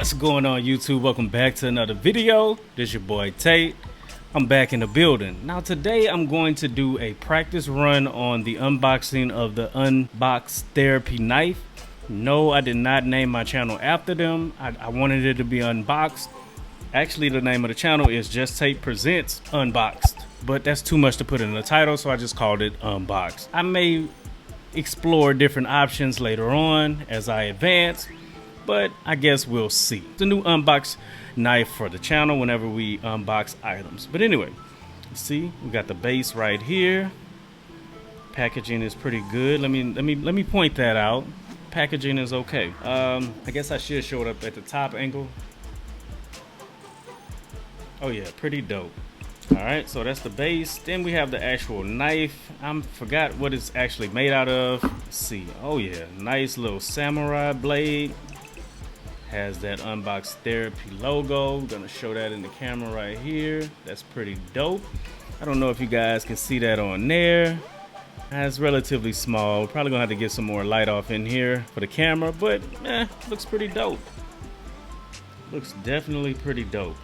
What's going on, YouTube? Welcome back to another video. This your boy Tate. I'm back in the building. Now today I'm going to do a practice run on the unboxing of the Unbox Therapy knife. No, I did not name my channel after them. I wanted it to be unboxed. Actually, the name of the channel is Just Tate Presents Unboxed, but that's too much to put in the title, so I just called it Unboxed. I may explore different options later on as I advance, but I guess we'll see. It's a new unbox knife for the channel whenever we unbox items. But anyway, see, we got the base right here. Packaging is pretty good. Let me point that out. Packaging is okay. I guess I should show it up at the top angle. Oh yeah, pretty dope. All right, so that's the base. Then we have the actual knife. I forgot what it's actually made out of. Let's see. Oh yeah, nice little samurai blade. Has that Unbox Therapy logo. I'm gonna show that in the camera right here. That's pretty dope. I don't know if you guys can see that on there. It's relatively small. Probably gonna have to get some more light off in here for the camera, but looks pretty dope. Looks definitely pretty dope.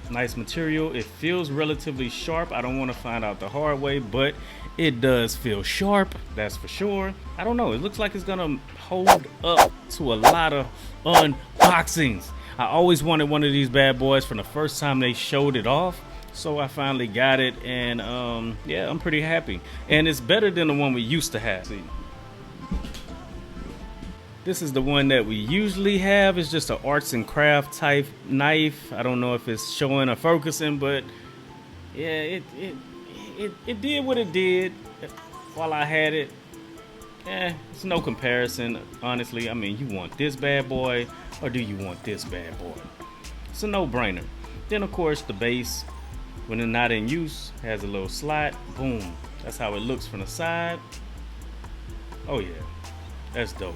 Nice material. It feels relatively sharp. I don't want to find out the hard way, but it does feel sharp, that's for sure. I don't know, it looks like it's gonna hold up to a lot of unboxings. I always wanted one of these bad boys from the first time they showed it off, so I finally got it, and yeah, I'm pretty happy. And it's better than the one we used to have. See, this is the one that we usually have. It's just an arts and craft type knife. I don't know if it's showing or focusing, but yeah, it did what it did while I had it. It's no comparison, honestly. I mean, you want this bad boy or do you want this bad boy? It's a no-brainer. Then of course the base, when it's not in use, has a little slot. Boom, that's how it looks from the side. Oh yeah, that's dope.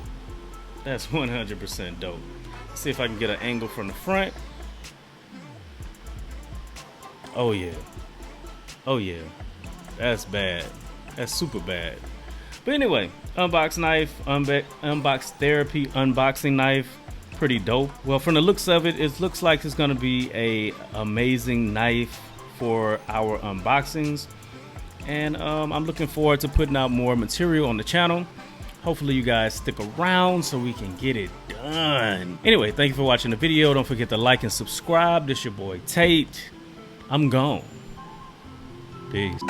That's 100% dope. Let's see if I can get an angle from the front. Oh yeah. Oh yeah. That's bad. That's super bad. But anyway, unbox knife, unbox therapy unboxing knife. Pretty dope. Well, from the looks of it, it looks like it's gonna be a amazing knife for our unboxings. And I'm looking forward to putting out more material on the channel. Hopefully you guys stick around so we can get it done. Anyway, thank you for watching the video. Don't forget to like and subscribe. This your boy Tate. I'm gone. Peace.